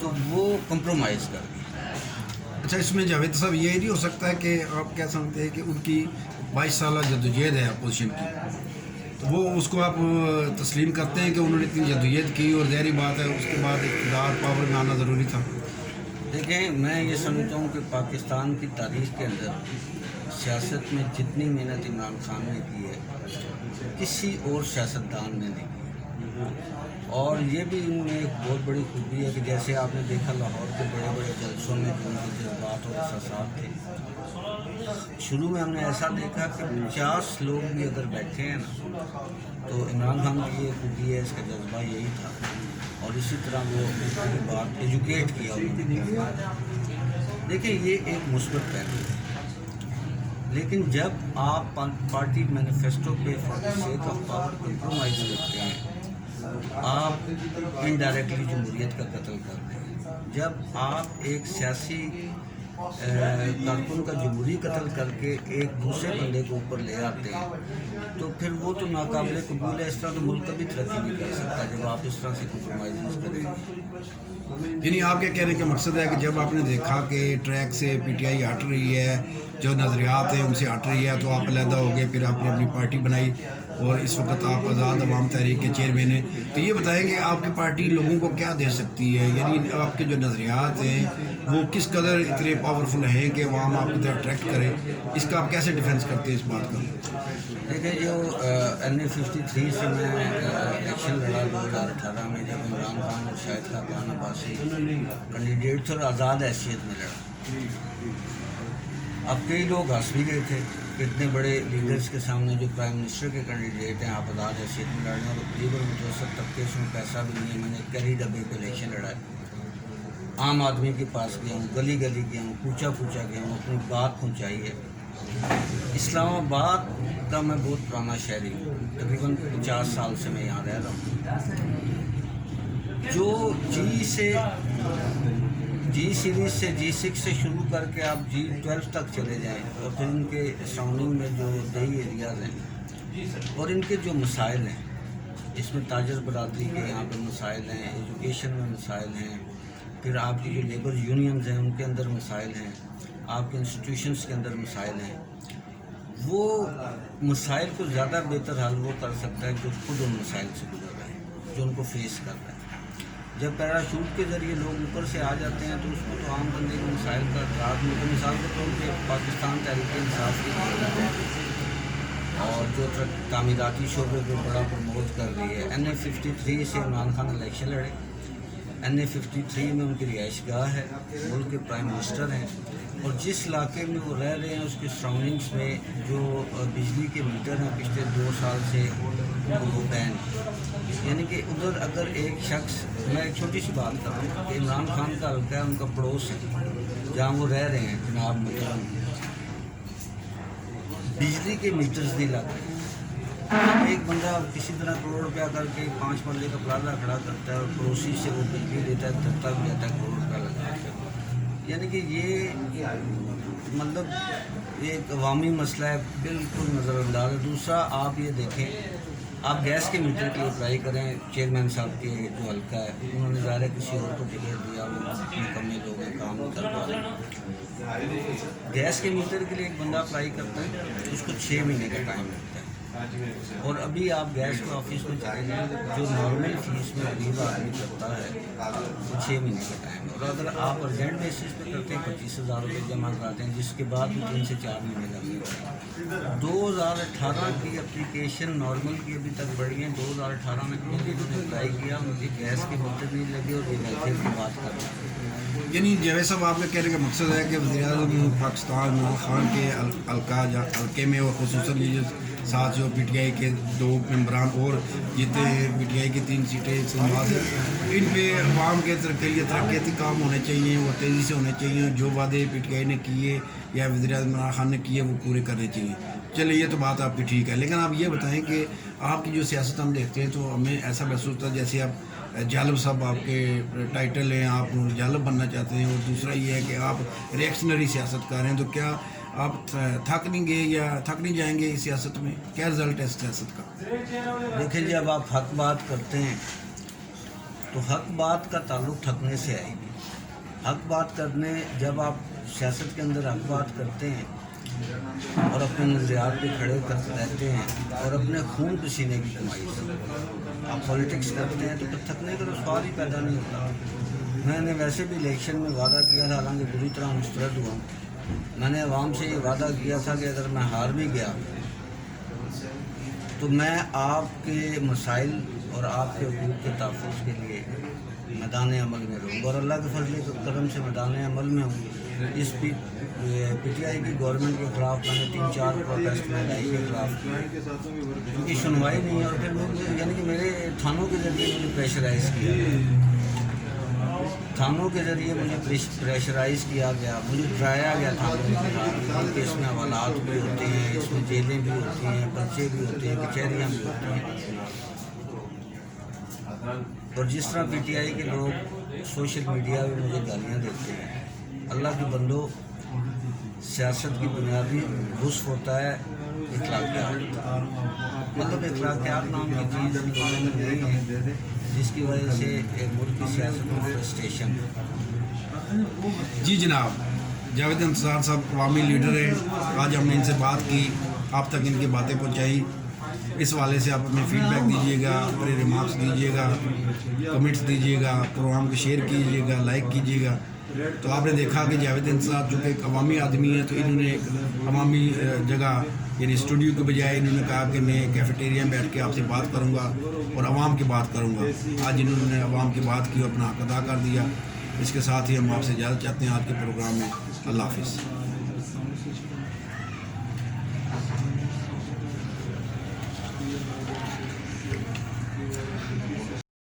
تو وہ کمپرومائز کر گئی. اچھا، اس میں جاوید صاحب یہ نہیں ہو سکتا ہے کہ آپ کیا سمجھتے ہیں کہ ان کی 22 سالہ جدوجہد ہے اپوزیشن کی، تو وہ اس کو آپ تسلیم کرتے ہیں کہ انہوں نے اتنی جدوجہد کی اور ظاہری بات ہے اس کے بعد اقتدار پاور میں آنا ضروری تھا؟ دیکھیں، میں یہ سمجھتا ہوں کہ پاکستان کی تاریخ کے اندر سیاست میں جتنی محنت عمران خان نے کی ہے کسی اور سیاستدان نے نہیں کی. اور یہ بھی ان میں ایک بہت بڑی خوبی ہے کہ جیسے آپ نے دیکھا لاہور کے بڑے بڑے جلسوں میں جو ان کے جذبات اور احساسات تھے، شروع میں ہم نے ایسا دیکھا کہ 50 لوگ بھی اگر بیٹھے ہیں نا تو عمران خان کی یہ خوبی ہے، اس کا جذبہ یہی تھا. اور اسی طرح وہ پوری بات ایجوکیٹ کیا انہوں نے. دیکھیں، یہ ایک مثبت پہلو ہے، لیکن جب آپ پارٹی مینیفیسٹو پہ for the sake of power compromise کرتے ہیں، آپ انڈائریکٹلی جمہوریت کا قتل کرتے ہیں. جب آپ ایک سیاسی کارکن کا جمہوری قتل کر کے ایک دوسرے بندے کو اوپر لے آتے ہیں تو پھر وہ تو ناقابل قبول ہے. اس طرح تو ملک کبھی ترقی نہیں کر سکتا جب آپ اس طرح سے کمپرومائز کریں گے. یعنی آپ کے کہنے کا مقصد ہے کہ جب آپ نے دیکھا کہ ٹریک سے پی ٹی آئی ہٹ رہی ہے، جو نظریات ہیں ان سے ہٹ رہی ہے، تو آپ علیحدہ ہو گئے، پھر آپ نے اپنی پارٹی بنائی اور اس وقت آپ آزاد عوام تحریک کے چیئرمین ہیں. تو یہ بتائیں کہ آپ کی پارٹی لوگوں کو کیا دے سکتی ہے؟ یعنی آپ کے جو نظریات ہیں وہ کس قدر اتنے پاورفل ہیں کہ عوام آپ کی طرف اٹریکٹ کرے؟ اس کا آپ کیسے ڈیفینس کرتے ہیں اس بات کا؟ دیکھیں، جو NA-53 سے میں الیکشن لڑا 2018 میں، جب عمران خان اور شاہد خاقان عباسی کینڈیڈیٹ تھے اور آزاد حیثیت میں لڑا. اب کئی لوگ ہنس بھی گئے تھے کہ اتنے بڑے لیڈرز کے سامنے جو پرائم منسٹر کے کینڈیڈیٹ ہیں آپ آزاد حیثیت میں لڑ رہے ہیں، اور غریب اور متوسط طبقے سے پیسہ بھی نہیں ہے. میں نے کیری ڈبے پہ الیکشن لڑا ہے، عام آدمی کے پاس گیا ہوں، گلی گلی گیا ہوں، پوچھا گیا ہوں، اپنی بات پہنچائی ہے. اسلام آباد کا میں بہت پرانا شہری ہوں، تقریباً 50 سال سے میں یہاں رہ رہا ہوں. جو جی سیریز سے G6 سے شروع کر کے آپ G12 تک چلے جائیں اور پھر ان کے سراؤنڈنگ میں جو دیہی ایریاز ہیں اور ان کے جو مسائل ہیں، اس میں تاجر برادری کے یہاں پہ مسائل ہیں، ایجوکیشن میں مسائل ہیں، پھر آپ کی جو لیبر یونینز ہیں ان کے اندر مسائل ہیں، آپ کے انسٹیٹیوشنز کے اندر مسائل ہیں. وہ مسائل کو زیادہ بہتر حل وہ کر سکتا ہے جو خود ان مسائل سے گزر رہا ہے، جو ان کو فیس کر رہا ہے. جب پیراشوٹ کے ذریعے لوگ اوپر سے آ جاتے ہیں تو اس کو تو عام بندے کے مسائل کا اعتراض نہیں ہوتا. مثال کے طور پہ پاکستان تحریک انصاف کی اور جو تعمیراتی شعبے کو بڑا پروموٹ کر رہی ہے. NA-53 سے عمران خان الیکشن لڑے. NA-53 میں ان کی رہائش گاہ ہے، ملک کے پرائم منسٹر ہیں، اور جس علاقے میں وہ رہ رہے ہیں اس کے سراؤنڈنگس میں جو بجلی کے میٹر ہیں پچھلے 2 سال سے وہ بین. یعنی کہ ادھر اگر ایک شخص، میں ایک چھوٹی سی بات کر رہا ہوں کہ عمران خان کا حلقہ ہے، ان کا پڑوس ہے جہاں وہ رہ رہے ہیں، جناب محترم، بجلی کے میٹرز نہیں لگ رہے. ایک بندہ کسی طرح کروڑ روپیہ کر کے 5 مرلے کا پلازا کھڑا کرتا ہے اور پڑوسی سے وہ بجلی لیتا ہے، دھرتا بھی جاتا ہے کروڑ روپیہ لگا کے. یعنی کہ یہ مطلب ایک عوامی مسئلہ ہے، بالکل نظر انداز ہے. دوسرا آپ یہ دیکھیں، آپ گیس کے میٹر کے لیے اپلائی کریں. چیئرمین صاحب کے جو حلقہ ہے انہوں نے ظاہر ہے کسی اور کو ٹکٹ دیا، وہ نکمے لوگ ہیں، کام نہیں کر پا رہے. گیس کے میٹر کے لیے ایک بندہ اپلائی کرتا ہے، اس کو 6 مہینے کا ٹائم لگتا ہے. اور ابھی آپ گیس کے آفس میں چلے جائیں، جو نارمل فیس میں غریب آدمی کرتا ہے وہ 6 مہینے کا ٹائم ہے. اور اگر آپ ارجنٹ بیسس پہ کرتے ہیں 25,000 روپئے جمع کراتے ہیں، جس کے بعد بھی 3 سے 4 مہینے لگنے ہیں. 2018 کی اپلیکیشن نارمل کی ابھی تک بڑھی ہیں. 2018 میں انہوں نے اپلائی کیا، مجھے گیس کے میٹر نہیں لگے اور یہ ویلفیئر کی بات کر رہے ہیں. یعنی جاوید صاحب آپ کے کہنے کا مقصد ہے کہ وزیر اعظم پاکستان عمران خان کے حلقے میں اور خصوصاً یہ جو ساتھ جو پی ٹی آئی کے 2 ممبران اور جیتے ہیں، پی ٹی آئی کی 3 سیٹیں سماج ہیں، ان پہ عوام کے لیے ترقیاتی کام ہونے چاہیے، وہ تیزی سے ہونے چاہیے. جو وعدے پی ٹی آئی نے کیے یا وزیر اعظم عمران خان نے کیے وہ پورے کرنے چاہیے. چلیے یہ تو بات آپ کی ٹھیک ہے، لیکن آپ یہ بتائیں کہ آپ کی جو سیاست ہم دیکھتے ہیں تو ہمیں ایسا محسوس ہوتا ہے جیسے آپ جالب صاحب آپ کے ٹائٹل ہیں، آپ جالب بننا چاہتے ہیں، اور دوسرا یہ ہے کہ آپ ریئیکشنری سیاست کر رہے ہیں. تو کیا آپ تھک نہیں گے یا تھک نہیں جائیں گے اس سیاست میں؟ کیا رزلٹ ہے اس سیاست کا؟ دیکھیں، جب آپ حق بات کرتے ہیں تو حق بات کا تعلق ٹھکنے سے آئے گی. حق بات کرنے، جب آپ سیاست کے اندر حق بات کرتے ہیں اور اپنے نظریات پہ کھڑے رہتے ہیں اور اپنے خون پسینے کی کمائی سے آپ پولیٹکس کرتے ہیں تو پھر تھکنے کا تو سوال ہی پیدا نہیں ہوتا. میں نے ویسے بھی الیکشن میں وعدہ کیا تھا، حالانکہ بری طرح مسترد ہوا. میں نے عوام سے یہ وعدہ کیا تھا کہ اگر میں ہار بھی گیا تو میں آپ کے مسائل اور آپ کے حقوق کے تحفظ کے لیے میدان عمل میں رہوں گا، اور اللہ کے فضل و کرم سے میدان عمل میں ہوں. اس پی ٹی آئی کی گورنمنٹ کے خلاف میں نے 3-4 پروٹیسٹ مہنگائی کے خلاف کیے، ان کی سنوائی نہیں ہے. اور پھر مجھے یعنی کہ میرے تھانوں کے ذریعے مجھے پریشرائز کیا گیا، تھانوں کے ذریعے مجھے پریشرائز کیا گیا، مجھے ڈرایا گیا تھانوں کے خلاف کہ اس میں حوالات بھی ہوتے ہیں، اس میں جیلیں بھی ہوتی ہیں، پرچے بھی ہوتے ہیں، کچہریاں بھی ہوتی ہیں. اور جس طرح پی ٹی آئی کے لوگ سوشل میڈیا پہ مجھے گالیاں دیتے ہیں، اللہ کے بندو، سیاست کی بنیادی غصب ہوتا ہے اخلاقیات. مطلب اخلاقیات نام کی چیز لوگوں میں نہیں ہے، جس کی وجہ سے ایک ملک کی سیاست میں فرسٹریشن. جی جناب، جاوید انتظار صاحب عوامی لیڈر ہیں. آج ہم نے ان سے بات کی، آپ تک ان کی باتیں پہنچائی. اس حوالے سے آپ اپنے فیڈ بیک دیجیے گا، اپنے ریمارکس دیجیے گا، کمنٹس دیجیے گا، پروگرام کو شیئر کیجیے گا، لائک کیجیے گا. تو آپ نے دیکھا کہ جاوید انتظار چونکہ ایک عوامی آدمی ہے، تو انہوں نے ایک عوامی جگہ یعنی اسٹوڈیو کے بجائے انہوں نے کہا کہ میں کیفیٹیریا میں بیٹھ کے آپ سے بات کروں گا اور عوام کی بات کروں گا. آج انہوں نے عوام کی بات کی، اپنا حق ادا کر دیا. اس کے ساتھ ہی ہم آپ سے اجازت چاہتے ہیں آج کے پروگرام میں. اللہ حافظ.